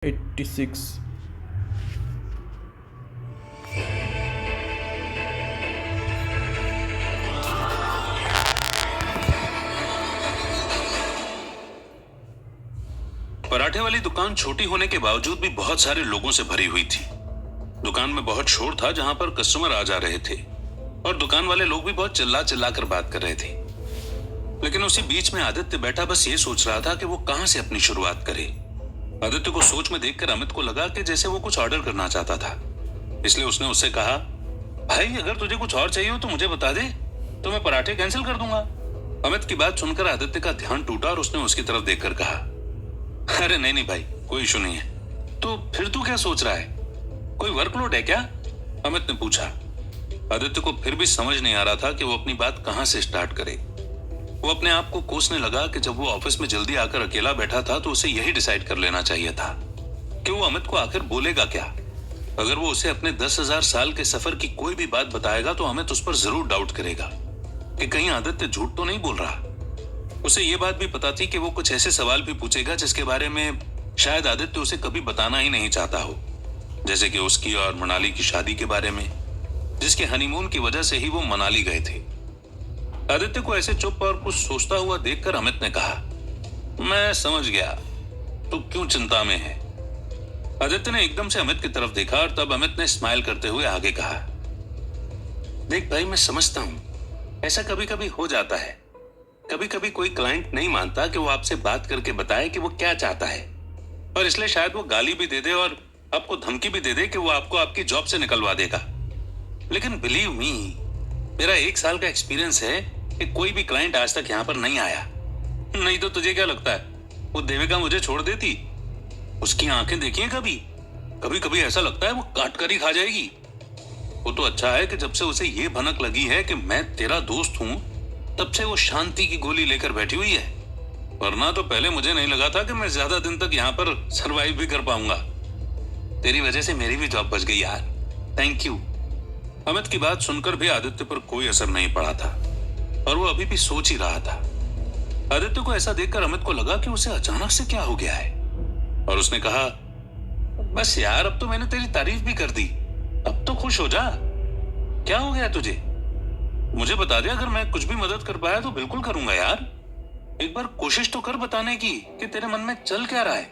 86। पराठे वाली दुकान छोटी होने के बावजूद भी बहुत सारे लोगों से भरी हुई थी। दुकान में बहुत शोर था जहां पर कस्टमर आ जा रहे थे और दुकान वाले लोग भी बहुत चिल्ला चिल्ला कर बात कर रहे थे। लेकिन उसी बीच में आदित्य बैठा बस ये सोच रहा था कि वो कहां से अपनी शुरुआत करे। आदित्य को सोच में देखकर अमित को लगा कि जैसे वो कुछ ऑर्डर करना चाहता था, इसलिए उसने उससे कहा, भाई अगर तुझे कुछ और चाहिए हो तो मुझे बता दे, तो मैं पराठे कैंसिल कर दूंगा। अमित की बात सुनकर आदित्य का ध्यान टूटा और उसने उसकी तरफ देखकर कहा, अरे नहीं भाई, कोई इशू नहीं है। तो फिर तू क्या सोच रहा है, कोई वर्कलोड है क्या? अमित ने पूछा। आदित्य को फिर भी समझ नहीं आ रहा था कि वो अपनी बात कहां से स्टार्ट करे। वो अपने आप को कोसने लगा कि जब वो ऑफिस में जल्दी आकर अकेला बैठा था तो उसे यही डिसाइड कर लेना चाहिए था कि वो अमित को आखिर बोलेगा क्या। अगर वो उसे अपने 10,000 साल के सफर की कोई भी बात बताएगा तो अमित उस पर जरूर डाउट करेगा कि कहीं आदित्य झूठ तो नहीं बोल रहा। उसे ये बात भी पता थी कि वो कुछ ऐसे सवाल भी पूछेगा जिसके बारे में शायद आदित्य उसे कभी बताना ही नहीं चाहता हो, जैसे कि उसकी और मनाली की शादी के बारे में, जिसके हनीमून की वजह से ही वो मनाली गए थे। आदित्य को ऐसे चुप और कुछ सोचता हुआ देखकर अमित ने कहा, मैं समझ गया, तू क्यों चिंता में है। आदित्य ने एकदम से अमित की तरफ देखा और तब अमित ने स्माइल करते हुए आगे कहा, देख भाई, मैं समझता हूं, ऐसा कभी कभी हो जाता है। कभी कभी कोई क्लाइंट नहीं मानता कि वो आपसे बात करके बताए कि वो क्या चाहता है, और इसलिए शायद वो गाली भी दे दे और आपको धमकी भी दे दे कि वो आपको आपकी जॉब से निकलवा देगा। लेकिन बिलीव मी, मेरा 1 साल का एक्सपीरियंस है कि कोई भी क्लाइंट आज तक यहाँ पर नहीं आया। नहीं तो तुझे क्या लगता है वो देविका मुझे छोड़ देती? उसकी आंखें देखी हैं कभी? कभी कभी ऐसा लगता है वो काट कर ही खा जाएगी। वो तो अच्छा है कि जब से उसे ये भनक लगी है कि मैं तेरा दोस्त हूं, तब से वो शांति की गोली लेकर बैठी हुई है। वरना तो पहले मुझे नहीं लगा था कि मैं ज्यादा दिन तक यहाँ पर सरवाइव भी कर पाऊंगा। तेरी वजह से मेरी भी जॉब बच गई यार, थैंक यू। अमित की बात सुनकर भी आदित्य पर कोई असर नहीं पड़ा था और वो अभी भी सोच ही रहा था। आदित्य को ऐसा देखकर अमित को लगा कि उसे अचानक से क्या हो गया है, और उसने कहा, बस यार, अब तो मैंने तेरी तारीफ भी कर दी, अब तो खुश हो जा। क्या हो गया तुझे? मुझे बता दे, अगर मैं कुछ भी मदद कर पाया तो बिल्कुल करूंगा यार। एक बार कोशिश तो कर बताने की कि तेरे मन में चल क्या रहा है।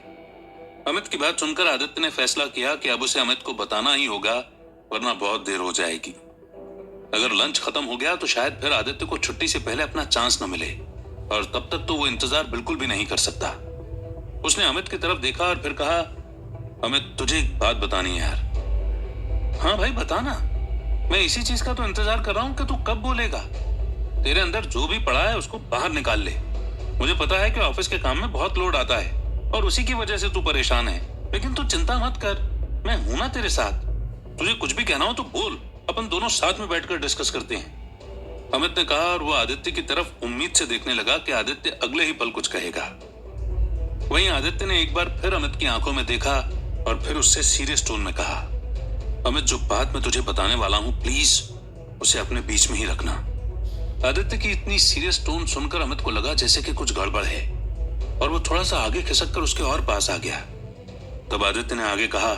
अमित की बात सुनकर आदित्य ने फैसला किया कि अब उसे अमित को बताना ही होगा, वरना बहुत देर हो जाएगी। अगर लंच खत्म हो गया तो शायद फिर आदित्य को छुट्टी से पहले अपना चांस न मिले, और तब तक तो वो इंतजार बिल्कुल भी नहीं कर सकता। उसने अमित की तरफ देखा और फिर कहा, अमित, तुझे एक बात बतानी है यार। हाँ भाई, बताना, मैं इसी चीज का तो इंतजार कर रहा हूं कि तू कब बोलेगा। तेरे अंदर जो भी पड़ा है उसको बाहर निकाल ले। मुझे पता है कि ऑफिस के काम में बहुत लोड आता है और उसी की वजह से तू परेशान है, लेकिन तू चिंता मत कर, मैं हूं ना तेरे साथ। तुझे कुछ भी कहना हो तो बोल, अपन दोनों साथ में बैठकर डिस्कस करते हैं। अमित ने कहा और वो आदित्य की तरफ उम्मीद से देखने लगा कि आदित्य अगले ही पल कुछ कहेगा। वहीं आदित्य ने एक बार फिर अमित की आंखों में देखा और फिर उससे सीरियस टोन में कहा, अमित, जो बात मैं तुझे बताने वाला हूं, प्लीज उसे अपने बीच में ही रखना। आदित्य की इतनी सीरियस टोन सुनकर अमित को लगा जैसे कि कुछ गड़बड़ है, और वो थोड़ा सा आगे खिसक कर उसके और पास आ गया। तब आदित्य ने आगे कहा,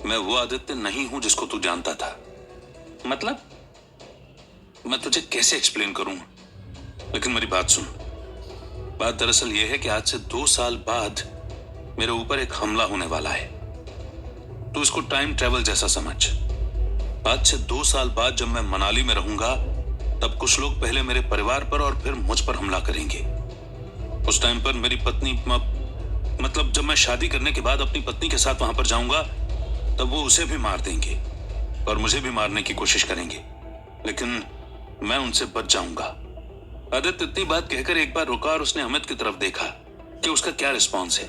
मैं वो आदित्य नहीं हूं जिसको तू जानता था। मतलब? मैं तुझे कैसे एक्सप्लेन करूं, लेकिन मेरी बात सुन। बात दरअसल यह है कि आज से 2 साल बाद मेरे ऊपर एक हमला होने वाला है। तू इसको टाइम ट्रेवल जैसा समझ। आज से 2 साल बाद जब मैं मनाली में रहूंगा, तब कुछ लोग पहले मेरे परिवार पर और फिर मुझ पर हमला करेंगे। उस टाइम पर मेरी पत्नी, मतलब जब मैं शादी करने के बाद अपनी पत्नी के साथ वहां पर जाऊंगा, तब वो उसे भी मार देंगे और मुझे भी मारने की कोशिश करेंगे, लेकिन मैं उनसे बच जाऊंगा। आदित्य इतनी बात कहकर एक बार रुका और उसने अमित की तरफ देखा कि उसका क्या रिस्पॉन्स है।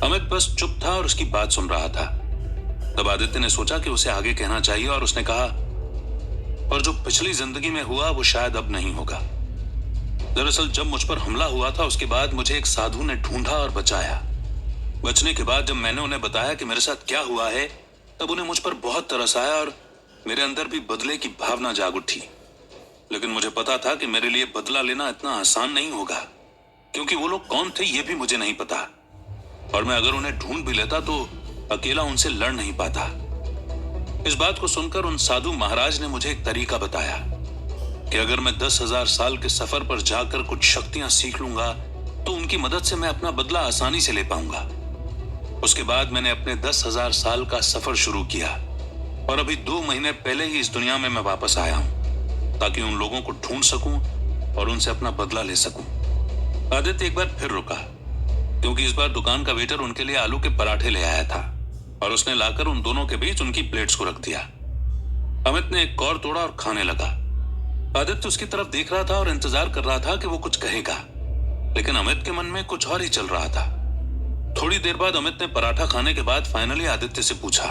अमित बस चुप था और उसकी बात सुन रहा था। तब आदित्य ने सोचा कि उसे आगे कहना चाहिए और उसने कहा, और जो पिछली जिंदगी में हुआ वो शायद अब नहीं होगा। दरअसल जब मुझ पर हमला हुआ था उसके बाद मुझे एक साधु ने ढूंढा और बचाया। बचने के बाद जब मैंने उन्हें बताया कि मेरे साथ क्या हुआ है, तब उन्हें मुझ पर बहुत तरस आया और मेरे अंदर भी बदले की भावना जाग उठी। लेकिन मुझे पता था कि मेरे लिए बदला लेना इतना आसान नहीं होगा, क्योंकि वो लोग कौन थे ये भी मुझे नहीं पता। और मैं अगर उन्हें ढूंढ भी लेता तो अकेला उनसे लड़ नहीं पाता। इस बात को सुनकर उन साधु महाराज ने मुझे एक तरीका बताया कि अगर मैं 10,000 साल के सफर पर जाकर कुछ शक्तियां सीख लूंगा तो उनकी मदद से मैं अपना बदला आसानी से ले पाऊंगा। उसके बाद मैंने अपने 10,000 साल का सफर शुरू किया और अभी 2 महीने पहले ही इस दुनिया में मैं वापस आया हूं ताकि उन लोगों को ढूंढ सकूं और उनसे अपना बदला ले सकूं। आदित्य एक बार फिर रुका क्योंकि इस बार दुकान का वेटर उनके लिए आलू के पराठे ले आया था और उसने लाकर उन दोनों के बीच उनकी प्लेट्स को रख दिया। अमित ने एक कौर तोड़ा और खाने लगा। आदित्य उसकी तरफ देख रहा था और इंतजार कर रहा था कि वो कुछ कहेगा, लेकिन अमित के मन में कुछ और ही चल रहा था। थोड़ी देर बाद अमित ने पराठा खाने के बाद फाइनली आदित्य से पूछा,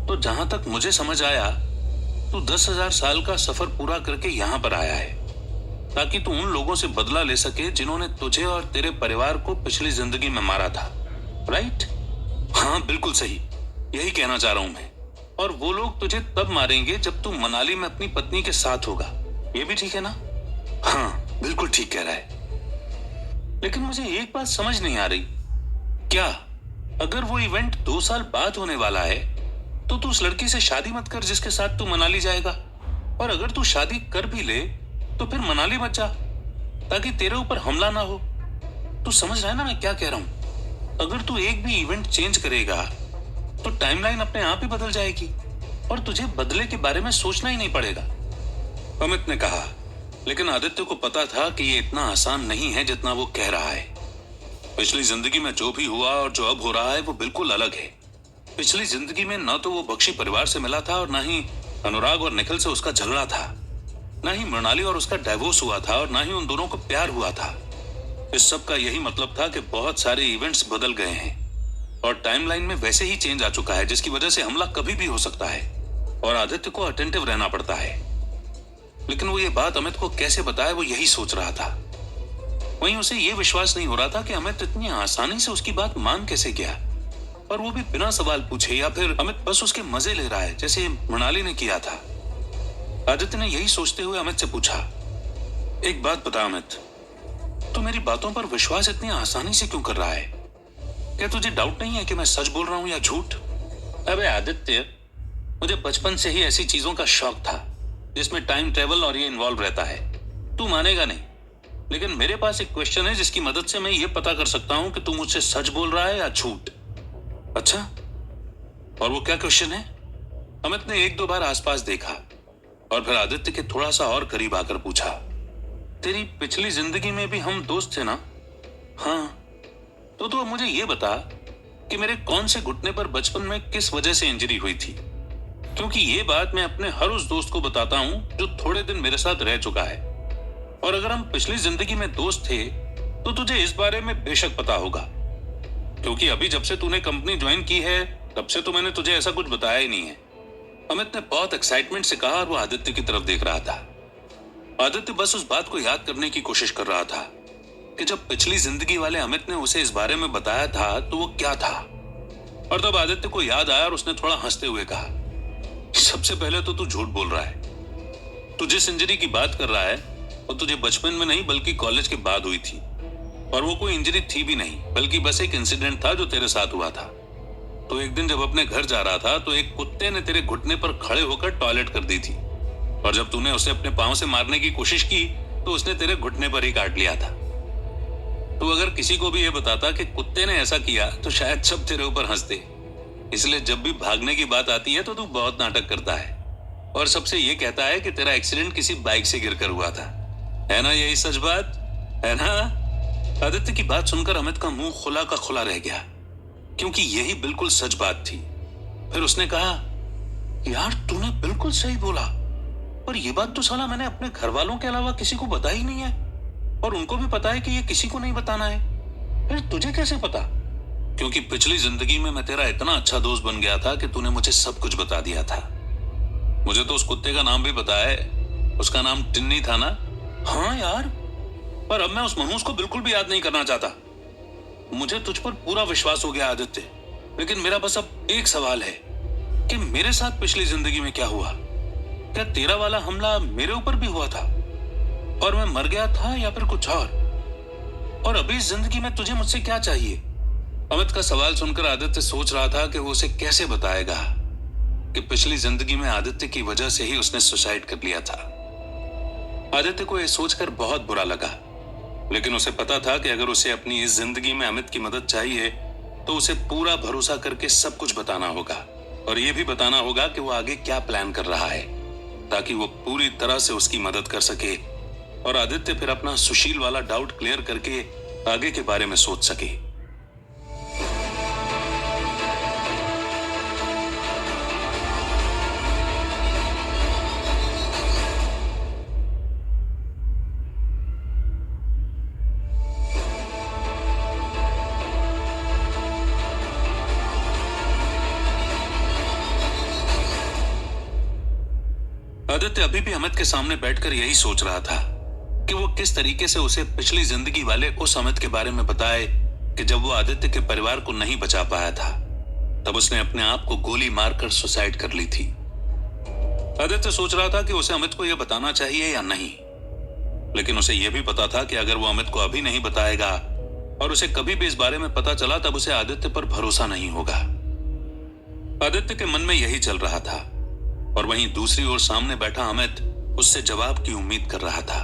तो जहां तक मुझे समझ आया तू 10,000 साल का सफर पूरा करके यहां पर आया है ताकि तू उन लोगों से बदला ले सके जिन्होंने तुझे और तेरे परिवार को पिछली जिंदगी में मारा था, राइट? हाँ बिल्कुल सही, यही कहना चाह रहा हूं मैं। और वो लोग तुझे तब मारेंगे जब तू मनाली में अपनी पत्नी के साथ होगा, ये भी ठीक है ना? हाँ बिल्कुल ठीक कह रहा है। लेकिन मुझे एक बात समझ नहीं आ रही, क्या अगर वो इवेंट 2 साल बाद होने वाला है तो तू उस लड़की से शादी मत कर जिसके साथ तू मनाली जाएगा, और अगर तू शादी कर भी ले तो फिर मनाली मत जा ताकि तेरे ऊपर हमला ना हो। तू समझ रहा है ना मैं क्या कह रहा हूं? अगर तू एक भी इवेंट चेंज करेगा तो टाइमलाइन अपने आप ही बदल जाएगी और तुझे बदले के बारे में सोचना ही नहीं पड़ेगा, अमित ने कहा। लेकिन आदित्य को पता था कि ये इतना आसान नहीं है जितना वो कह रहा है। पिछली जिंदगी में जो भी हुआ और जो अब हो रहा है वो बिल्कुल अलग है। पिछली जिंदगी में न तो वो बख्शी परिवार से मिला था और न ही अनुराग और निखिल से उसका झगड़ा था, न ही मृणाली और उसका डाइवोर्स हुआ था और न ही उन दोनों को प्यार हुआ था। इस सब का यही मतलब था कि बहुत सारे इवेंट्स बदल गए हैं और टाइमलाइन में वैसे ही चेंज आ चुका है जिसकी वजह से हमला कभी भी हो सकता है और आदित्य को अटेंटिव रहना पड़ता है। लेकिन वो ये बात अमित को कैसे बताए वो यही सोच रहा था। वहीं उसे ये विश्वास नहीं हो रहा था कि अमित इतनी आसानी से उसकी बात मान कैसे गया, और वो भी बिना सवाल पूछे, या फिर अमित बस उसके मजे ले रहा है जैसे मृणाली ने किया था। आदित्य ने यही सोचते हुए अमित से पूछा, एक बात बता अमित, तू मेरी बातों पर विश्वास इतनी आसानी से क्यों कर रहा है? क्या तुझे डाउट नहीं है कि मैं सच बोल रहा हूं या झूठ? अबे आदित्य, मुझे बचपन से ही ऐसी चीजों का शौक था जिसमें टाइम ट्रेवल और ये इन्वॉल्व रहता है। तू मानेगा नहीं, लेकिन मेरे पास एक क्वेश्चन है जिसकी मदद से मैं ये पता कर सकता हूं कि तू मुझसे सच बोल रहा है या झूठ। अच्छा, और वो क्या क्वेश्चन है? अमित ने 1-2 बार आसपास देखा और फिर आदित्य के थोड़ा सा और करीब आकर पूछा, तेरी पिछली जिंदगी में भी हम दोस्त थे ना? हाँ। तो तू अब मुझे ये बता कि मेरे कौन से घुटने पर बचपन में किस वजह से इंजरी हुई थी, क्योंकि ये बात मैं अपने हर उस दोस्त को बताता हूं जो थोड़े दिन मेरे साथ रह चुका है। और अगर हम पिछली जिंदगी में दोस्त थे तो तुझे इस बारे में बेशक पता होगा, क्योंकि अभी जब से तूने कंपनी ज्वाइन की है तब से तो मैंने तुझे ऐसा कुछ बताया ही नहीं है। अमित ने बहुत एक्साइटमेंट से कहा और वो आदित्य की तरफ देख रहा था। आदित्य बस उस बात को याद करने की कोशिश कर रहा था कि जब पिछली जिंदगी वाले अमित ने उसे इस बारे में बताया था तो वो क्या था। और तब आदित्य को याद आया और उसने थोड़ा हंसते हुए कहा, सबसे पहले तो तू झूठ बोल रहा है। तू जिस इंजरी की बात कर रहा है वो तुझे बचपन में नहीं बल्कि कॉलेज के बाद हुई थी, और वो कोई इंजरी थी भी नहीं बल्कि बस एक इंसिडेंट था जो तेरे साथ हुआ था। तो एक दिन जब अपने घर जा रहा था तो एक कुत्ते ने तेरे घुटने पर खड़े होकर टॉयलेट कर दी थी, और जब तूने उसे अपने पांव से मारने की कोशिश की तो उसने तेरे घुटने पर ही काट लिया था। तो अगर किसी को भी ये बताता कि कुत्ते ने ऐसा किया तो शायद सब तेरे ऊपर हंसते। इसलिए जब भी भागने की बात आती है तो तू बहुत नाटक करता है और सबसे ये कहता है कि तेरा एक्सीडेंट किसी बाइक से गिरकर हुआ था, है ना? यही सच बात है ना? आदित्य की बात सुनकर अमित का मुंह खुला का खुला रह गया, क्योंकि यही बिल्कुल सच बात थी। फिर उसने कहा, यार तूने बिल्कुल सही बोला, पर यह बात तो साला मैंने अपने घर वालों के अलावा किसी को बताई नहीं है, और उनको भी पता है कि ये किसी को नहीं बताना है। फिर तुझे कैसे पता? क्योंकि पिछली जिंदगी में मैं तेरा इतना अच्छा दोस्त बन गया था कि तूने मुझे सब कुछ बता दिया था। मुझे तो उस कुत्ते का नाम भी पता है, उसका नाम टिन्नी था ना? हाँ यार, पर अब मैं उस मनहूस को बिल्कुल भी याद नहीं करना चाहता। मुझे तुझ पर पूरा विश्वास हो गया आदित्य, लेकिन मेरा बस अब एक सवाल है कि मेरे साथ पिछली जिंदगी में क्या हुआ? क्या तेरा वाला हमला मेरे ऊपर भी हुआ था और मैं मर गया था, या फिर कुछ और अभी इस जिंदगी में तुझे मुझसे क्या चाहिए? अमित का सवाल सुनकर आदित्य सोच रहा था कि वो उसे कैसे बताएगा कि पिछली जिंदगी में आदित्य की वजह से ही उसने सुसाइड कर लिया था। आदित्य को यह सोचकर बहुत बुरा लगा, लेकिन उसे पता था कि अगर उसे अपनी इस जिंदगी में अमित की मदद चाहिए तो उसे पूरा भरोसा करके सब कुछ बताना होगा, और यह भी बताना होगा कि वो आगे क्या प्लान कर रहा है, ताकि वो पूरी तरह से उसकी मदद कर सके और आदित्य फिर अपना सुशील वाला डाउट क्लियर करके आगे के बारे में सोच सके। आदित्य अभी भी अमित के सामने बैठकर यही सोच रहा था कि वो किस तरीके से उसे पिछली जिंदगी वाले उस अमित के बारे में बताए कि जब वो आदित्य के परिवार को नहीं बचा पाया था, तब उसने अपने आप को गोली मारकर सुसाइड कर ली थी। आदित्य सोच रहा था कि उसे अमित को यह बताना चाहिए या नहीं, लेकिन उसे यह भी पता था कि अगर वो अमित को अभी नहीं बताएगा और उसे कभी भी इस बारे में पता चला तब उसे आदित्य पर भरोसा नहीं होगा। आदित्य के मन में यही चल रहा था, और वहीं दूसरी ओर सामने बैठा अमित उससे जवाब की उम्मीद कर रहा था।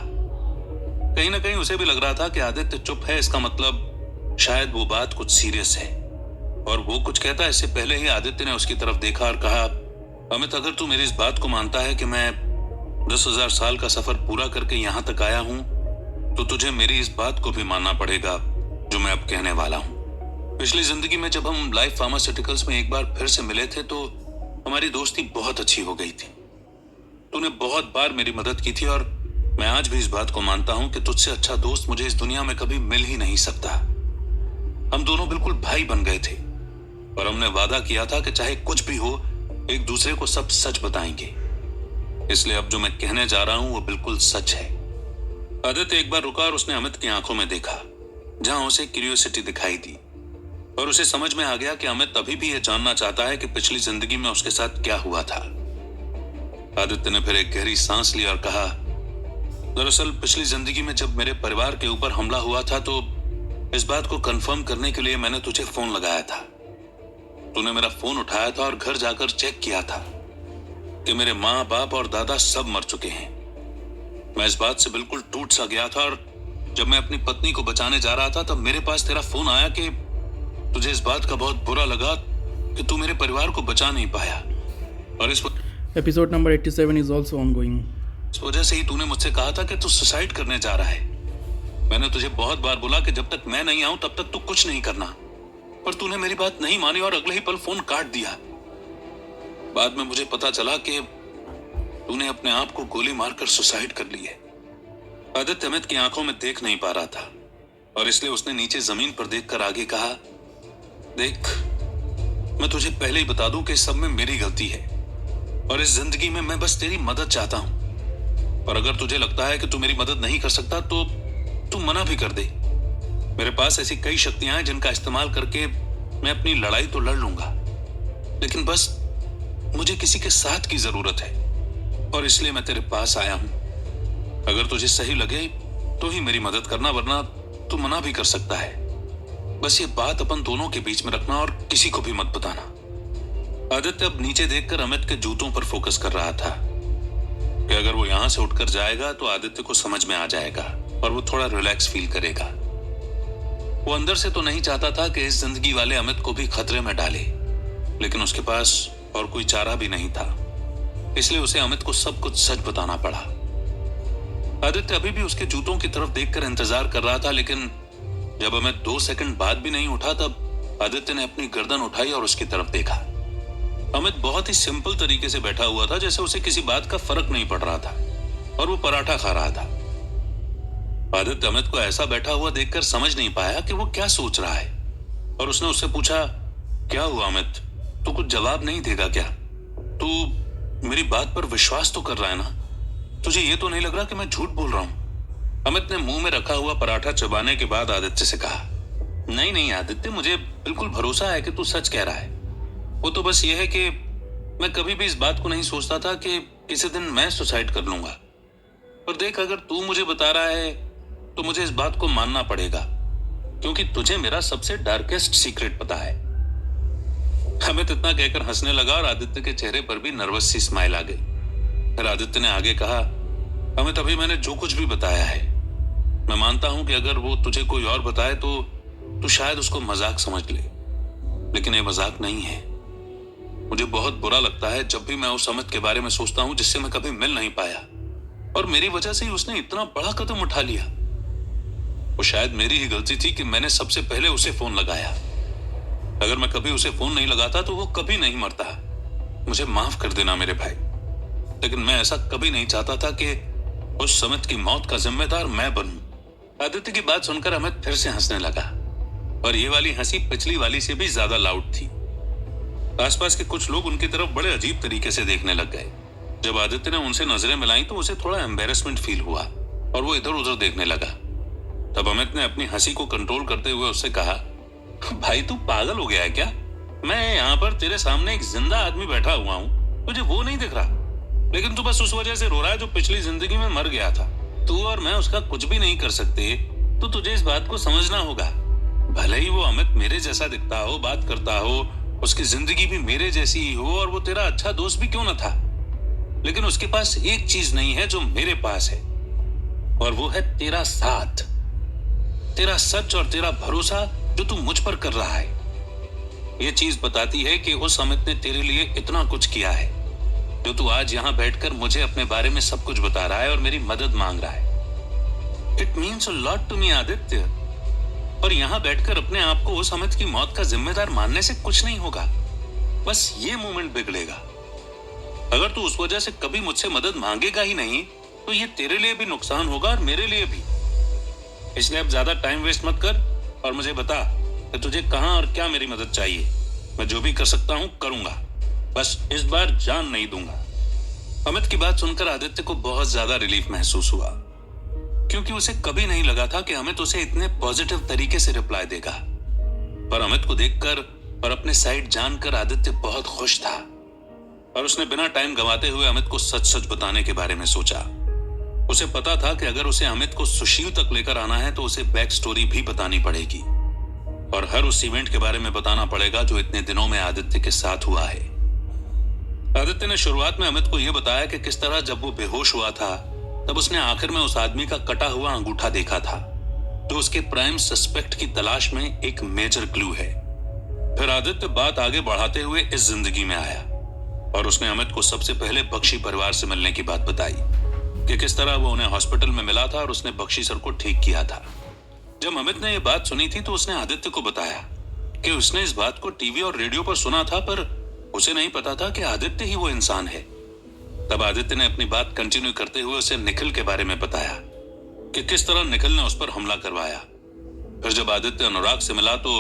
कहीं ना कहीं उसे भी लग रहा था कि आदित्य चुप है, इसका मतलब शायद वो बात कुछ सीरियस है, और वो कुछ कहता इससे पहले ही आदित्य ने उसकी तरफ देखा और कहा, अमित, अगर तू मेरी इस बात को मानता है कि मैं 10,000 साल का सफर पूरा करके यहां तक आया हूं, तो तुझे मेरी इस बात को भी मानना पड़ेगा जो मैं अब कहने वाला हूं। पिछली जिंदगी में जब हम लाइफ फार्मास्यूटिकल्स में एक बार फिर से मिले थे तो हमारी दोस्ती बहुत अच्छी हो गई थी। तूने बहुत बार मेरी मदद की थी, और मैं आज भी इस बात को मानता हूं कि तुझसे अच्छा दोस्त मुझे इस दुनिया में कभी मिल ही नहीं सकता। हम दोनों बिल्कुल भाई बन गए थे, और हमने वादा किया था कि चाहे कुछ भी हो एक दूसरे को सब सच बताएंगे। इसलिए अब जो मैं कहने जा रहा हूं वो बिल्कुल सच है। आदित्य एक बार रुका और उसने अमित की आंखों में देखा, जहां उसे क्यूरियोसिटी दिखाई दी, और उसे समझ में आ गया कि अमित अभी भी यह जानना चाहता है कि पिछली जिंदगी में उसके साथ क्या हुआ था। आदित्य ने फिर एक गहरी सांस ली और कहा, दरअसल पिछली जिंदगी में जब मेरे परिवार के ऊपर हमला हुआ था तो इस बात को कंफर्म करने के लिए मैंने तुझे फोन लगाया था। तूने मेरा फोन उठाया था और घर जाकर चेक किया था कि मेरे माँ बाप और दादा सब मर चुके हैं। मैं इस बात से बिल्कुल टूट सा गया था, और जब मैं अपनी पत्नी को बचाने जा रहा था तब मेरे पास तेरा फोन आया कि तुझे इस बात का बहुत बुरा लगा कि तू मेरे परिवार को बचा नहीं पाया, और इस episode number 87 is also ongoing. इस वजह से ही तूने मुझसे कहा था कि तू सुसाइड करने जा रहा है। मैंने तुझे बहुत बार बोला कि जब तक मैं नहीं आऊं तब तक तू कुछ नहीं करना, पर तूने मेरी बात नहीं मानी और अगले ही पल फोन काट दिया। बाद में मुझे पता चला कि तूने अपने आप को गोली मारकर सुसाइड कर ली है। आदित्य अमित की आंखों में देख नहीं पा रहा था, और इसलिए उसने नीचे जमीन पर देखकर आगे कहा, देख, मैं तुझे पहले ही बता दूं कि इस सब में मेरी गलती है, और इस जिंदगी में मैं बस तेरी मदद चाहता हूं, और अगर तुझे लगता है कि तू मेरी मदद नहीं कर सकता तो तू मना भी कर दे। मेरे पास ऐसी कई शक्तियां हैं जिनका इस्तेमाल करके मैं अपनी लड़ाई तो लड़ लूंगा, लेकिन बस मुझे किसी के साथ की जरूरत है, और इसलिए मैं तेरे पास आया हूं। अगर तुझे सही लगे तो ही मेरी मदद करना, वरना तू मना भी कर सकता है। बस ये बात अपन दोनों के बीच में रखना और किसी को भी मत बताना। आदित्य अब नीचे देखकर अमित के जूतों पर फोकस कर रहा था कि अगर वो यहां से उठकर जाएगा तो आदित्य को समझ में आ जाएगा और वो थोड़ा रिलैक्स फील करेगा। वो अंदर से तो नहीं चाहता था कि इस जिंदगी वाले अमित को भी खतरे में डाले, लेकिन उसके पास और कोई चारा भी नहीं था, इसलिए उसे अमित को सब कुछ सच बताना पड़ा। आदित्य अभी भी उसके जूतों की तरफ देखकर इंतजार कर रहा था, लेकिन जब अमित 2 सेकंड बाद भी नहीं उठा तब आदित्य ने अपनी गर्दन उठाई और उसकी तरफ देखा। अमित बहुत ही सिंपल तरीके से बैठा हुआ था, जैसे उसे किसी बात का फर्क नहीं पड़ रहा था, और वो पराठा खा रहा था। आदित्य अमित को ऐसा बैठा हुआ देखकर समझ नहीं पाया कि वो क्या सोच रहा है, और उसने उससे पूछा, क्या हुआ अमित, तू कुछ जवाब नहीं देगा क्या? तू मेरी बात पर विश्वास तो कर रहा है ना? तुझे ये तो नहीं लग रहा कि मैं झूठ बोल रहा हूं? अमित ने मुंह में रखा हुआ पराठा चबाने के बाद आदित्य से कहा, नहीं नहीं आदित्य, मुझे बिल्कुल भरोसा है कि तू सच कह रहा है। वो तो बस ये है कि मैं कभी भी इस बात को नहीं सोचता था कि किसी दिन मैं सुसाइड कर लूंगा, पर देख, अगर तू मुझे बता रहा है तो मुझे इस बात को मानना पड़ेगा। क्योंकि तुझे मेरा सबसे डार्केस्ट सीक्रेट पता है। अमित इतना कहकर हंसने लगा और आदित्य के चेहरे पर भी नर्वस सी स्माइल आ गई। फिर आदित्य ने आगे कहा, अमित अभी मैंने जो कुछ भी बताया है, मैं मानता हूं कि अगर वो तुझे कोई और बताए तो तू शायद उसको मजाक समझ ले, लेकिन ये मजाक नहीं है। मुझे बहुत बुरा लगता है जब भी मैं उस अमित के बारे में सोचता हूं जिससे मैं कभी मिल नहीं पाया, और मेरी वजह से ही उसने इतना बड़ा कदम उठा लिया। वो शायद मेरी ही गलती थी कि मैंने सबसे पहले उसे फोन लगाया। अगर मैं कभी उसे फोन नहीं लगाता तो वो कभी नहीं मरता। मुझे माफ कर देना मेरे भाई, लेकिन मैं ऐसा कभी नहीं चाहता था कि उस अमित की मौत का जिम्मेदार मैं बनूं। आदित्य की बात सुनकर अमित फिर से हंसने लगा, और ये वाली हंसी पिछली वाली से भी ज्यादा लाउड थी। आसपास के कुछ लोग उनकी तरफ बड़े अजीब तरीके से देखने लग गए। जब आदित्य ने उनसे नजरें मिलाई तो उसे थोड़ा एम्बेरसमेंट फील हुआ और वो इधर उधर देखने लगा। तब अमित ने अपनी हंसी को कंट्रोल करते हुए उससे कहा, भाई तू पागल हो गया है क्या? मैं यहाँ पर तेरे सामने एक जिंदा आदमी बैठा हुआ हूँ, तुझे वो नहीं दिख रहा? लेकिन तू बस उस वजह से रो रहा है जो पिछली जिंदगी में मर गया था। तू और मैं उसका कुछ भी नहीं कर सकते, तो तुझे इस बात को समझना होगा। भले ही वो अमित मेरे जैसा दिखता हो, बात करता हो, उसकी जिंदगी भी मेरे जैसी ही हो और वो तेरा अच्छा दोस्त भी क्यों न था, लेकिन उसके पास एक चीज नहीं है जो मेरे पास है, और वो है तेरा साथ, तेरा सच और तेरा भरोसा जो तू मुझ पर कर रहा है। ये चीज बताती है कि उस अमित ने तेरे लिए इतना कुछ किया है जो तू आज यहाँ बैठकर मुझे अपने बारे में सब कुछ बता रहा है और मेरी मदद मांग रहा है। It means a lot to me Aditya, और यहाँ बैठकर अपने आप को उस अमित की मौत का जिम्मेदार मानने से कुछ नहीं होगा, बस ये मोमेंट बिगड़ेगा। अगर तू उस वजह से कभी मुझसे मदद मांगेगा ही नहीं तो ये तेरे लिए भी नुकसान होगा और मेरे लिए भी। इसलिए अब ज्यादा टाइम वेस्ट मत कर और मुझे बता कि तुझे कहां और क्या मेरी मदद चाहिए। मैं जो भी कर सकता हूं करूंगा, बस इस बार जान नहीं दूंगा। अमित की बात सुनकर आदित्य को बहुत ज्यादा रिलीफ महसूस हुआ, क्योंकि उसे कभी नहीं लगा था कि अमित उसे इतने पॉजिटिव तरीके से रिप्लाई देगा। पर अमित को देखकर और अपने साइड जानकर आदित्य बहुत खुश था, और उसने बिना टाइम गंवाते हुए अमित को सच सच बताने के बारे में सोचा। उसे पता था कि अगर उसे अमित को सुशील तक लेकर आना है तो उसे बैक स्टोरी भी बतानी पड़ेगी, और हर उस इवेंट के बारे में बताना पड़ेगा जो इतने दिनों में आदित्य के साथ हुआ है। आदित्य ने शुरुआत में अमित को यह बताया कि किस तरह जब वो बेहोश हुआ था तब उसने आखिर में उस आदमी का कटा हुआ अंगूठा देखा था, जो उसके प्राइम सस्पेक्ट की तलाश में एक मेजर क्लू है। फिर आदित्य बात आगे बढ़ाते हुए इस जिंदगी में आया, और उसने अमित को सबसे पहले बख्शी परिवार से मिलने की बात बताई कि किस तरह वो उन्हें हॉस्पिटल में मिला था और उसने बख्शी सर को ठीक किया था। जब अमित ने यह बात सुनी थी तो उसने आदित्य को बताया कि उसने इस बात को टीवी और रेडियो पर सुना था, पर उसे नहीं पता था कि आदित्य ही वो इंसान है। तब आदित्य ने अपनी बात कंटिन्यू करते हुए उसे निखिल के बारे में बताया कि किस तरह निखिल ने उस पर हमला करवाया। फिर जब आदित्य अनुराग से मिला तो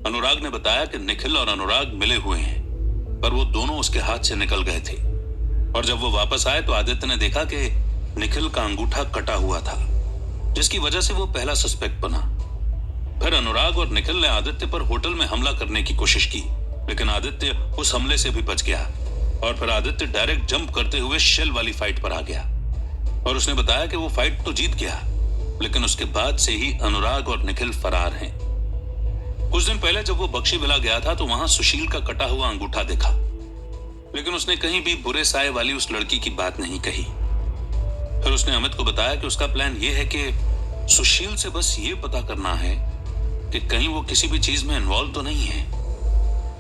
अनुराग ने बताया कि निखिल और अनुराग मिले हुए हैं, पर वो दोनों उसके हाथ से निकल गए थे, और जब वो वापस आए तो आदित्य ने देखा कि निखिल का अंगूठा कटा हुआ था, जिसकी वजह से वो पहला सस्पेक्ट बना। फिर अनुराग और निखिल ने आदित्य पर होटल में हमला करने की कोशिश की, लेकिन आदित्य उस हमले से भी बच गया, और फिर आदित्य डायरेक्ट जंप करते हुए शेल वाली फाइट पर आ गया, और उसने बताया कि वो फाइट तो जीत गया, लेकिन उसके बाद से ही अनुराग और निखिल फरार हैं। कुछ दिन पहले जब वो बख्शी विला गया था तो वहां सुशील का कटा हुआ अंगूठा देखा, लेकिन उसने कहीं भी बुरे साए वाली उस लड़की की बात नहीं कही। फिर उसने अमित को बताया कि उसका प्लान ये है कि सुशील से बस ये पता करना है कि कहीं वो किसी भी चीज में इन्वॉल्व तो नहीं है।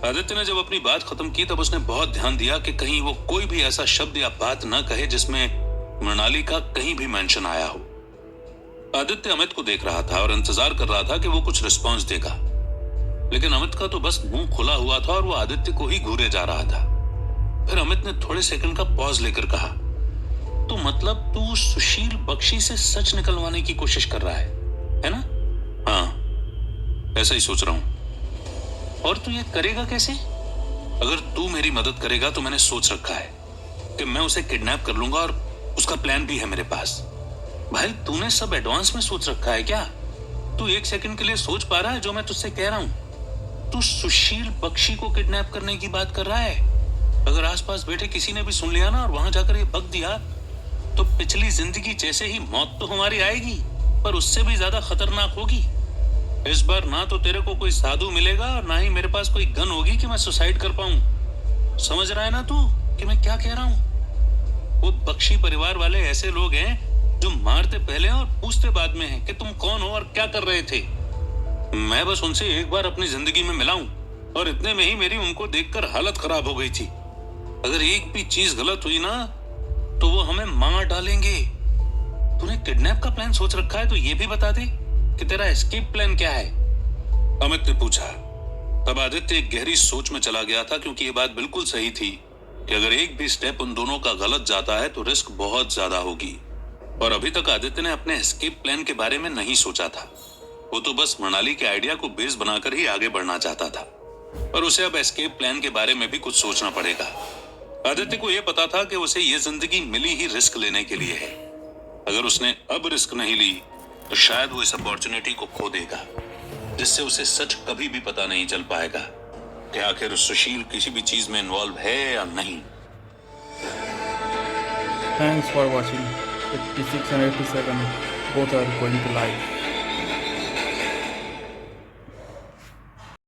आदित्य ने जब अपनी बात खत्म की तब उसने बहुत ध्यान दिया कि कहीं वो कोई भी ऐसा शब्द या बात न कहे जिसमें मृणाली का कहीं भी मेंशन आया हो। आदित्य अमित को देख रहा था और इंतजार कर रहा था कि वो कुछ रिस्पॉन्स देगा, लेकिन अमित का तो बस मुंह खुला हुआ था और वो आदित्य को ही घूरे जा रहा था। फिर अमित ने थोड़े सेकंड का पॉज लेकर कहा, तो मतलब तू सुशील बख्शी से सच निकलवाने की कोशिश कर रहा है ना? हाँ, ऐसा ही सोच रहा हूं। और तू ये करेगा कैसे? अगर तू मेरी मदद करेगा तो मैंने सोच रखा है कि मैं उसे किडनैप कर लूंगा, और उसका प्लान भी है मेरे पास। भाई तूने सब एडवांस में सोच रखा है क्या? तू एक सेकंड के लिए सोच पा रहा है जो मैं तुझसे कह रहा हूं? तू सुशील बख्शी को किडनैप करने की बात कर रहा है। अगर आसपास बैठे किसी ने भी सुन लिया ना और वहां जाकर ये बक दिया तो पिछली जिंदगी जैसे ही मौत तो हमारी आएगी, पर उससे भी ज्यादा खतरनाक होगी। इस बार ना तो तेरे को कोई साधु मिलेगा और ना ही मेरे पास कोई गन होगी कि मैं सुसाइड कर पाऊं। समझ रहा है ना तू कि मैं क्या कह रहा हूं? वो बख्शी परिवार वाले ऐसे लोग हैं जो मारते पहले और पूछते बाद में हैं कि तुम कौन हो और क्या कर रहे थे। मैं बस उनसे एक बार अपनी जिंदगी में मिला हूं और इतने में ही मेरी उनको देखकर हालत खराब हो गई थी। अगर एक भी चीज गलत हुई ना तो वो हमें मार डालेंगे। तूने किडनैप का प्लान सोच रखा है तो ये भी बता दे कि तेरा एस्केप प्लान क्या है। अमित ने पूछा। तब आदित्य एक गहरी सोच में चला गया था, क्योंकि ये बात बिल्कुल सही थी कि अगर एक भी स्टेप उन दोनों का गलत जाता है तो रिस्क बहुत ज्यादा होगी। और अभी तक आदित्य ने अपने एस्केप प्लान के बारे में नहीं सोचा था। वो तो बस मनाली के आइडिया को बेस बनाकर ही आगे बढ़ना चाहता था, पर उसे अब एस्केप प्लान के बारे में भी कुछ सोचना पड़ेगा। आदित्य को यह पता था कि उसे ये जिंदगी मिली ही रिस्क लेने के लिए है। अगर उसने अब रिस्क नहीं ली तो शायद वो इस अपॉर्चुनिटी को खो देगा, जिससे उसे सच कभी भी पता नहीं चल पाएगा कि आखिर सुशील किसी भी चीज में इन्वॉल्व है या नहीं। Thanks for watching. 86 and 87 both are going to live.